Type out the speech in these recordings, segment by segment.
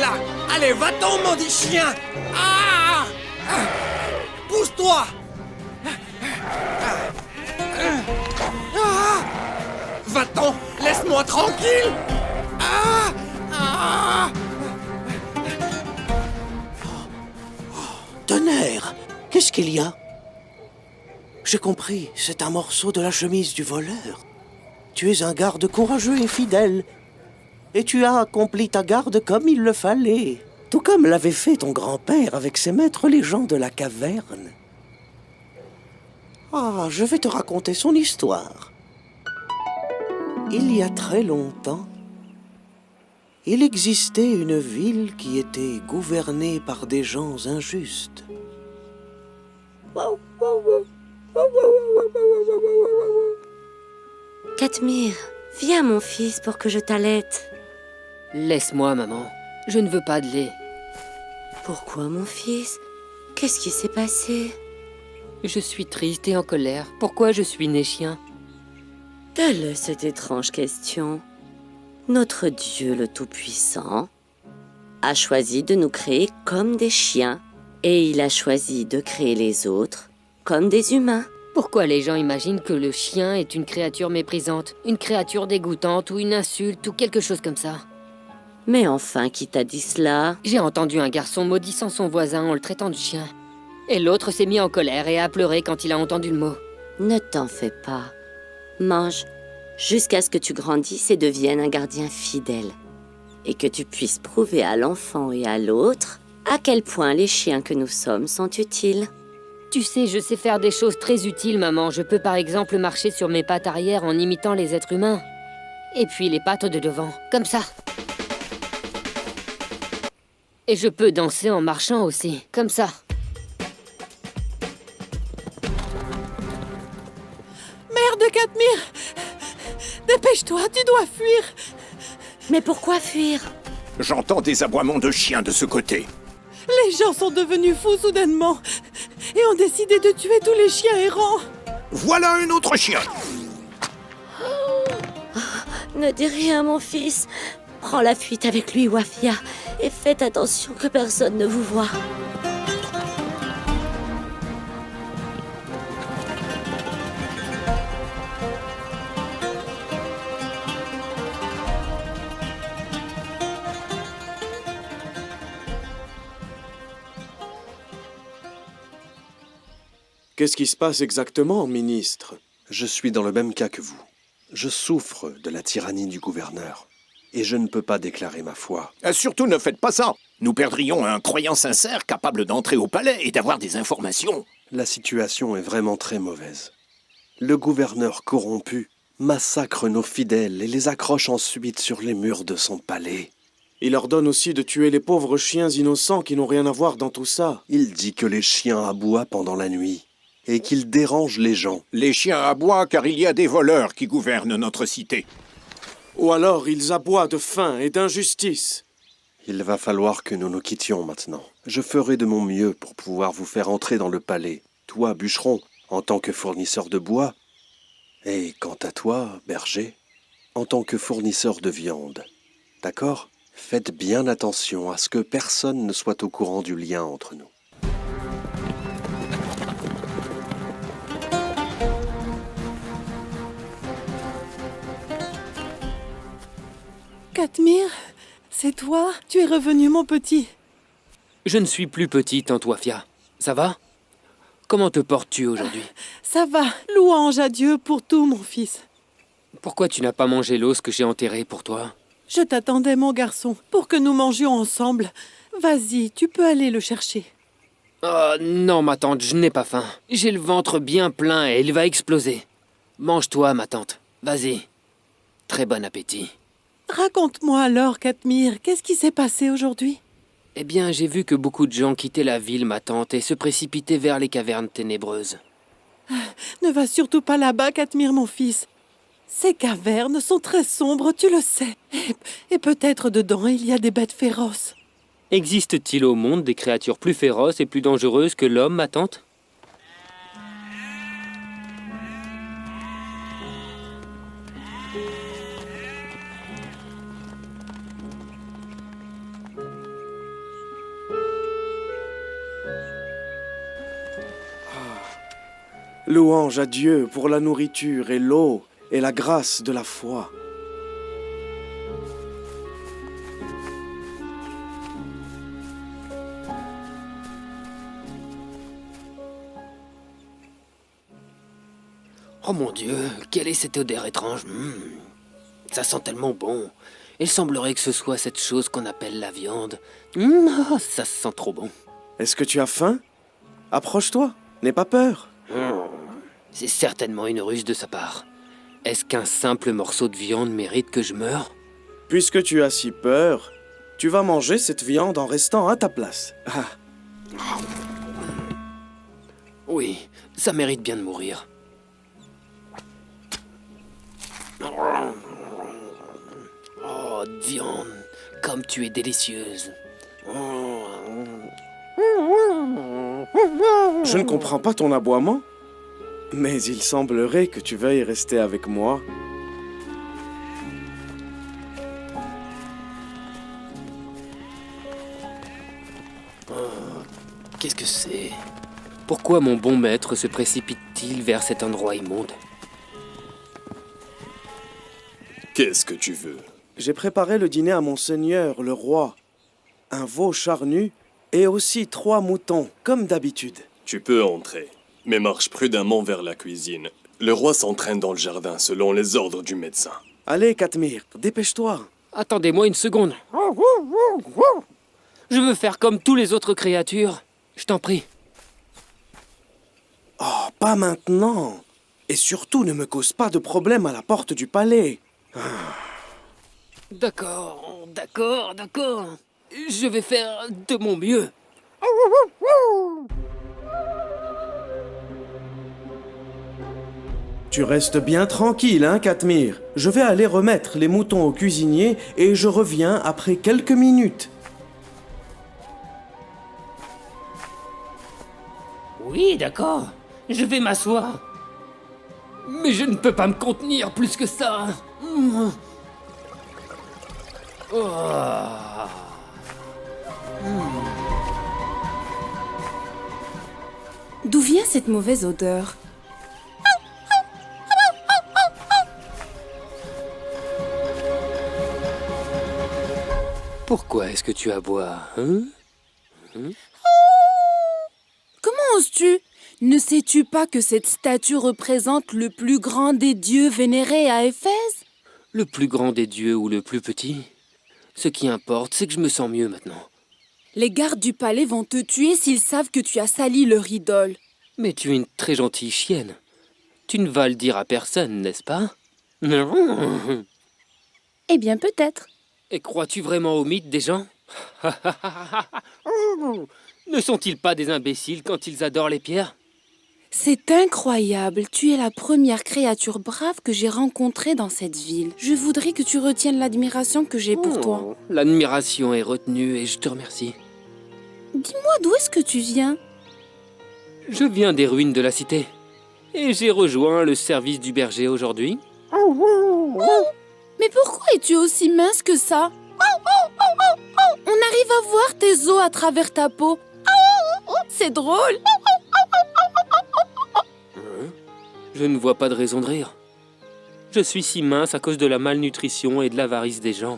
là! Allez, va-t'en, maudit chien! Ah! Pousse-toi! Va-t'en! Laisse-moi tranquille! Ah! Ah! Tonnerre! Qu'est-ce qu'il y a? J'ai compris, c'est un morceau de la chemise du voleur. Tu es un garde courageux et fidèle. Et tu as accompli ta garde comme il le fallait. Tout comme l'avait fait ton grand-père avec ses maîtres les gens de la caverne. Ah, je vais te raconter son histoire. Il y a très longtemps, il existait une ville qui était gouvernée par des gens injustes. Katmir, viens mon fils pour que je t'allaite. Laisse-moi, maman. Je ne veux pas de lait. Pourquoi mon fils? Qu'est-ce qui s'est passé? Je suis triste et en colère. Pourquoi je suis né chien? Quelle est cette étrange question? Notre Dieu le Tout-Puissant a choisi de nous créer comme des chiens et il a choisi de créer les autres comme des humains. Pourquoi les gens imaginent que le chien est une créature méprisante, une créature dégoûtante ou une insulte ou quelque chose comme ça? Mais enfin, qui t'a dit cela? J'ai entendu un garçon maudissant son voisin en le traitant de chien. Et l'autre s'est mis en colère et a pleuré quand il a entendu le mot. Ne t'en fais pas. Mange jusqu'à ce que tu grandisses et deviennes un gardien fidèle. Et que tu puisses prouver à l'enfant et à l'autre à quel point les chiens que nous sommes sont utiles. Tu sais, je sais faire des choses très utiles, maman. Je peux par exemple marcher sur mes pattes arrière en imitant les êtres humains. Et puis les pattes de devant, comme ça. Et je peux danser en marchant aussi, comme ça. Merde, Katmir! Dépêche-toi, tu dois fuir! Mais pourquoi fuir? J'entends des aboiements de chiens de ce côté. Les gens sont devenus fous soudainement et ont décidé de tuer tous les chiens errants. Voilà un autre chien! Ne dis rien, mon fils. Prends la fuite avec lui, Wafia, et faites attention que personne ne vous voie. Qu'est-ce qui se passe exactement, ministre? Je suis dans le même cas que vous. Je souffre de la tyrannie du gouverneur. Et je ne peux pas déclarer ma foi. Surtout ne faites pas ça. Nous perdrions un croyant sincère capable d'entrer au palais et d'avoir des informations. La situation est vraiment très mauvaise. Le gouverneur corrompu massacre nos fidèles et les accroche ensuite sur les murs de son palais. Il ordonne aussi de tuer les pauvres chiens innocents qui n'ont rien à voir dans tout ça. Il dit que les chiens aboient pendant la nuit et qu'ils dérangent les gens. Les chiens aboient car il y a des voleurs qui gouvernent notre cité. Ou alors ils aboient de faim et d'injustice. Il va falloir que nous nous quittions maintenant. Je ferai de mon mieux pour pouvoir vous faire entrer dans le palais. Toi, bûcheron, en tant que fournisseur de bois. Et quant à toi, berger, en tant que fournisseur de viande. D'accord ? Faites bien attention à ce que personne ne soit au courant du lien entre nous. Katmir, c'est toi? Tu es revenu, mon petit. Je ne suis plus petit, tante Wafia. Ça va? Comment te portes-tu aujourd'hui? Ça va, louange à Dieu pour tout, mon fils. Pourquoi tu n'as pas mangé l'os que j'ai enterré pour toi? Je t'attendais, mon garçon, pour que nous mangions ensemble. Vas-y, tu peux aller le chercher. Oh non, ma tante, je n'ai pas faim. J'ai le ventre bien plein et il va exploser. Mange-toi, ma tante. Vas-y. Très bon appétit. Raconte-moi alors, Katmir, qu'est-ce qui s'est passé aujourd'hui? Eh bien, j'ai vu que beaucoup de gens quittaient la ville, ma tante, et se précipitaient vers les cavernes ténébreuses. Ne va surtout pas là-bas, Katmir, mon fils. Ces cavernes sont très sombres, tu le sais. Et peut-être dedans, il y a des bêtes féroces. Existe-t-il au monde des créatures plus féroces et plus dangereuses que l'homme, ma tante? Louange à Dieu pour la nourriture et l'eau et la grâce de la foi. Oh mon Dieu, quelle est cette odeur étrange. Ça sent tellement bon. Il semblerait que ce soit cette chose qu'on appelle la viande. Ça sent trop bon. Est-ce que tu as faim? Approche-toi, n'aie pas peur. C'est certainement une ruse de sa part. Est-ce qu'un simple morceau de viande mérite que je meure? Puisque tu as si peur, tu vas manger cette viande en restant à ta place. Ah, Oui, ça mérite bien de mourir. Oh, viande, comme tu es délicieuse. je ne comprends pas ton aboiement, mais il semblerait que tu veuilles rester avec moi. Qu'est-ce que c'est? Pourquoi mon bon maître se précipite-t-il vers cet endroit immonde? Qu'est-ce que tu veux? J'ai préparé le dîner à mon seigneur, le roi. Un veau charnu et aussi 3 moutons, comme d'habitude. Tu peux entrer, mais marche prudemment vers la cuisine. Le roi s'entraîne dans le jardin selon les ordres du médecin. Allez, Katmir, dépêche-toi. Attendez-moi une seconde. Je veux faire comme tous les autres créatures. Je t'en prie. Oh, pas maintenant. Et surtout, ne me cause pas de problème à la porte du palais. D'accord, d'accord, d'accord. Je vais faire de mon mieux. Tu restes bien tranquille, hein, Katmir. Je vais aller remettre les moutons au cuisinier et je reviens après quelques minutes. Oui, d'accord. Je vais m'asseoir. Mais je ne peux pas me contenir plus que ça. D'où vient cette mauvaise odeur? Pourquoi est-ce que tu aboies, hein? Comment oses-tu? Ne sais-tu pas que cette statue représente le plus grand des dieux vénérés à Éphèse? Le plus grand des dieux ou le plus petit? Ce qui importe, c'est que je me sens mieux maintenant. Les gardes du palais vont te tuer s'ils savent que tu as sali leur idole. Mais tu es une très gentille chienne. Tu ne vas le dire à personne, n'est-ce pas? Non. Eh bien, peut-être. Et crois-tu vraiment au mythe des gens? Ne sont-ils pas des imbéciles quand ils adorent les pierres? C'est incroyable. Tu es la première créature brave que j'ai rencontrée dans cette ville. Je voudrais que tu retiennes l'admiration que j'ai pour toi. L'admiration est retenue et je te remercie. Dis-moi, d'où est-ce que tu viens? Je viens des ruines de la cité. Et j'ai rejoint le service du berger aujourd'hui. Mais pourquoi es-tu aussi mince que ça? On arrive à voir tes os à travers ta peau. C'est drôle. Je ne vois pas de raison de rire. Je suis si mince à cause de la malnutrition et de l'avarice des gens.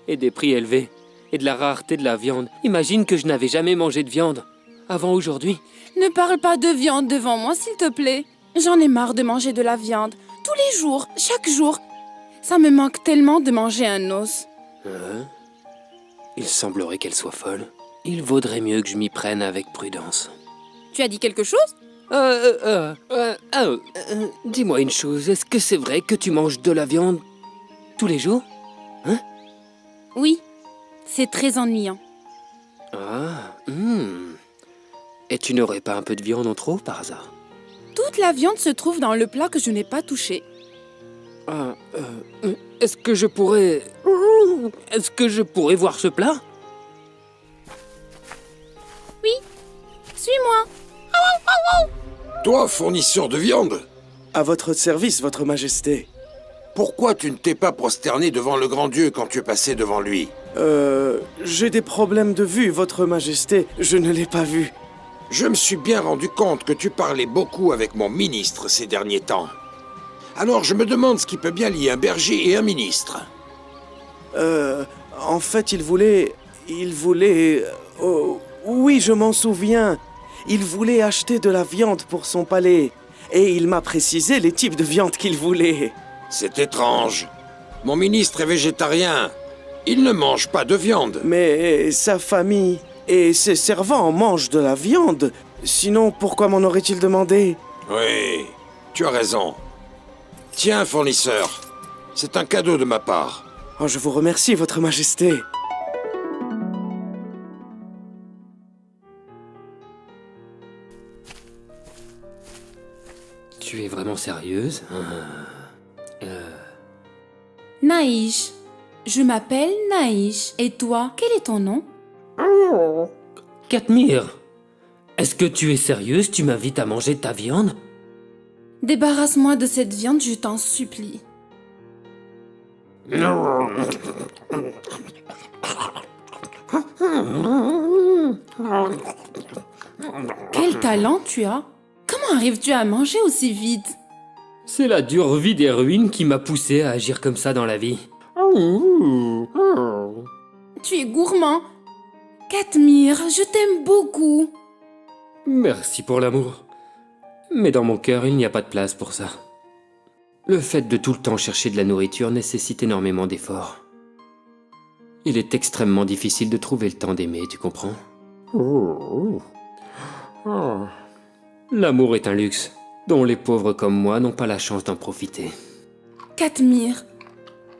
Et des prix élevés. Et de la rareté de la viande. Imagine que je n'avais jamais mangé de viande. Avant aujourd'hui. Ne parle pas de viande devant moi, s'il te plaît. J'en ai marre de manger de la viande. Tous les jours, chaque jour. Ça me manque tellement de manger un os. Il semblerait qu'elle soit folle. Il vaudrait mieux que je m'y prenne avec prudence. Tu as dit quelque chose? Dis-moi une chose, est-ce que c'est vrai que tu manges de la viande tous les jours? Oui, c'est très ennuyant. Et tu n'aurais pas un peu de viande en trop par hasard? Toute la viande se trouve dans le plat que je n'ai pas touché. Est-ce que je pourrais voir ce plat? Oui, suis-moi. Toi, fournisseur de viande, À votre service, votre majesté. pourquoi tu ne t'es pas prosterné devant le grand Dieu quand tu es passé devant lui? J'ai des problèmes de vue, votre majesté. Je ne l'ai pas vu. Je me suis bien rendu compte que tu parlais beaucoup avec mon ministre ces derniers temps. Alors je me demande ce qui peut bien lier un berger et un ministre. En fait, il voulait... Oh, oui, je m'en souviens. Il voulait acheter de la viande pour son palais. Et il m'a précisé les types de viande qu'il voulait. C'est étrange. Mon ministre est végétarien. Il ne mange pas de viande. Mais sa famille et ses servants mangent de la viande. Sinon, pourquoi m'en aurait-il demandé? Oui, tu as raison. Tiens, fournisseur. C'est un cadeau de ma part. Oh, je vous remercie, Votre Majesté. Tu es vraiment sérieuse? Naïch. Je m'appelle Naïch. Et toi, quel est ton nom? Katmir, est-ce que tu es sérieuse? Tu m'invites à manger ta viande? Débarrasse-moi de cette viande, je t'en supplie. Quel talent tu as! Comment arrives-tu à manger aussi vite? C'est la dure vie des ruines qui m'a poussé à agir comme ça dans la vie. Tu es gourmand. Katmir, je t'aime beaucoup. Merci pour l'amour. Mais dans mon cœur, il n'y a pas de place pour ça. Le fait de tout le temps chercher de la nourriture nécessite énormément d'efforts. Il est extrêmement difficile de trouver le temps d'aimer, tu comprends? L'amour est un luxe, dont les pauvres comme moi n'ont pas la chance d'en profiter. Katmir,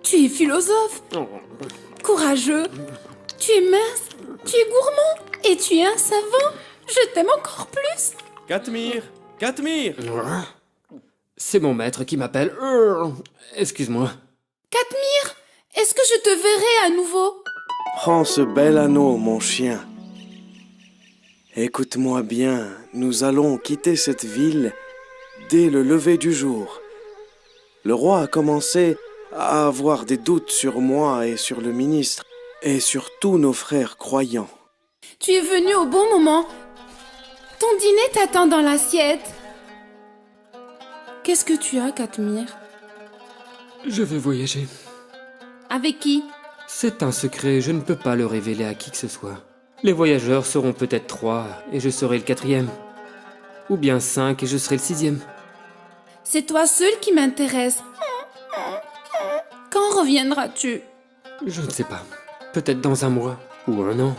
tu es philosophe, courageux, tu es mince, tu es gourmand et tu es un savant. Je t'aime encore plus. Katmir! Katmir! C'est mon maître qui m'appelle. Excuse-moi. Katmir, est-ce que je te verrai à nouveau? Prends ce bel anneau, mon chien. Écoute-moi bien, nous allons quitter cette ville dès le lever du jour. Le roi a commencé à avoir des doutes sur moi et sur le ministre, et sur tous nos frères croyants. Tu es venu au bon moment. Ton dîner t'attend dans l'assiette. Qu'est-ce que tu as, Katmir? Je vais voyager. Avec qui? C'est un secret, je ne peux pas le révéler à qui que ce soit. Les voyageurs seront peut-être 3 et je serai le 4e. Ou bien 5 et je serai le 6e. C'est toi seul qui m'intéresse. Quand reviendras-tu? Je ne sais pas. Peut-être dans 1 mois ou 1 an.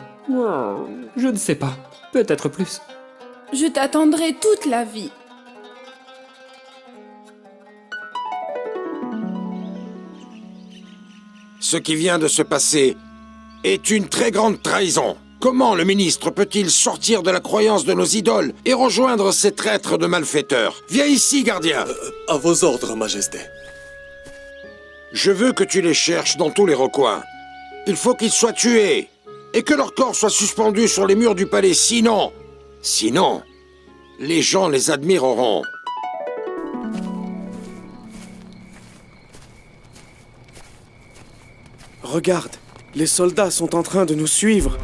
Je ne sais pas. Peut-être plus. Je t'attendrai toute la vie. Ce qui vient de se passer est une très grande trahison. Comment le ministre peut-il sortir de la croyance de nos idoles et rejoindre ces traîtres de malfaiteurs? Viens ici, gardien. À vos ordres, Majesté. Je veux que tu les cherches dans tous les recoins. Il faut qu'ils soient tués et que leurs corps soient suspendus sur les murs du palais. Sinon, les gens les admireront. Regarde, les soldats sont en train de nous suivre.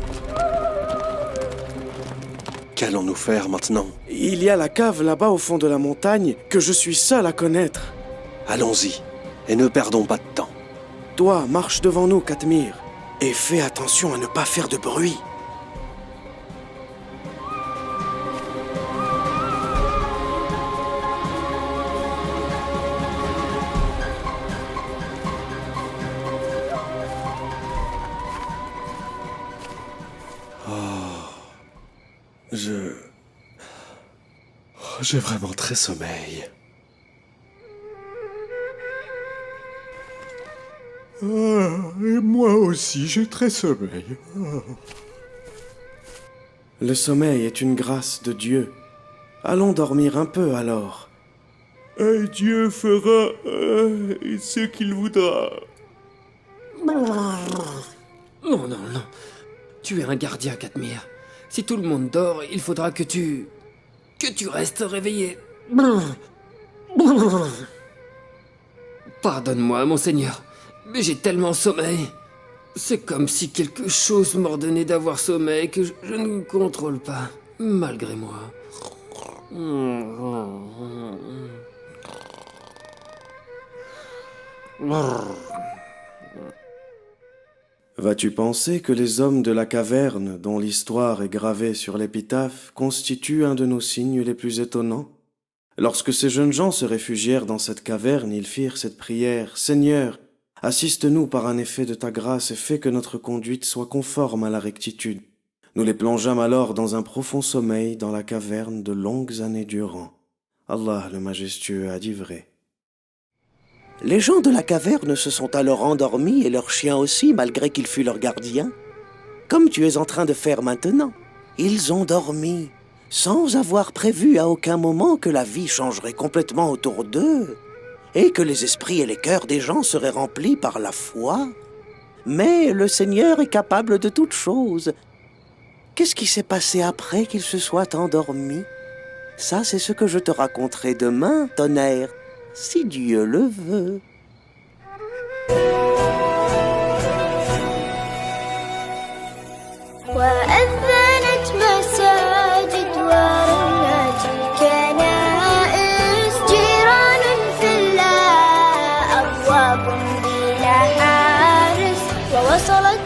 Qu'allons-nous faire maintenant? Il y a la cave là-bas au fond de la montagne que je suis seul à connaître. Allons-y, et ne perdons pas de temps. Toi, marche devant nous, Katmir, et fais attention à ne pas faire de bruit. J'ai vraiment très sommeil. Et moi aussi, j'ai très sommeil. Le sommeil est une grâce de Dieu. Allons dormir un peu alors. Et Dieu fera ce qu'il voudra. Non. Tu es un gardien, Katmir. Si tout le monde dort, il faudra que tu restes réveillé. Pardonne-moi, monseigneur, mais j'ai tellement sommeil. C'est comme si quelque chose m'ordonnait d'avoir sommeil que je ne contrôle pas. malgré moi. Vas-tu penser que les hommes de la caverne, dont l'histoire est gravée sur l'épitaphe, constituent un de nos signes les plus étonnants? Lorsque ces jeunes gens se réfugièrent dans cette caverne, ils firent cette prière: « Seigneur, assiste-nous par un effet de ta grâce et fais que notre conduite soit conforme à la rectitude. » Nous les plongeâmes alors dans un profond sommeil dans la caverne de longues années durant. Allah le majestueux a dit vrai. Les gens de la caverne se sont alors endormis et leurs chiens aussi, malgré qu'il fût leur gardien. Comme tu es en train de faire maintenant. Ils ont dormi, sans avoir prévu à aucun moment que la vie changerait complètement autour d'eux, et que les esprits et les cœurs des gens seraient remplis par la foi. Mais le Seigneur est capable de toutes choses. Qu'est-ce qui s'est passé après qu'ils se soient endormis? Ça, c'est ce que je te raconterai demain, tonnerre, si Dieu le veut. وأذنت مساجد ورنت الكنائس جيران في الله أبواب بلا حارس ووصلت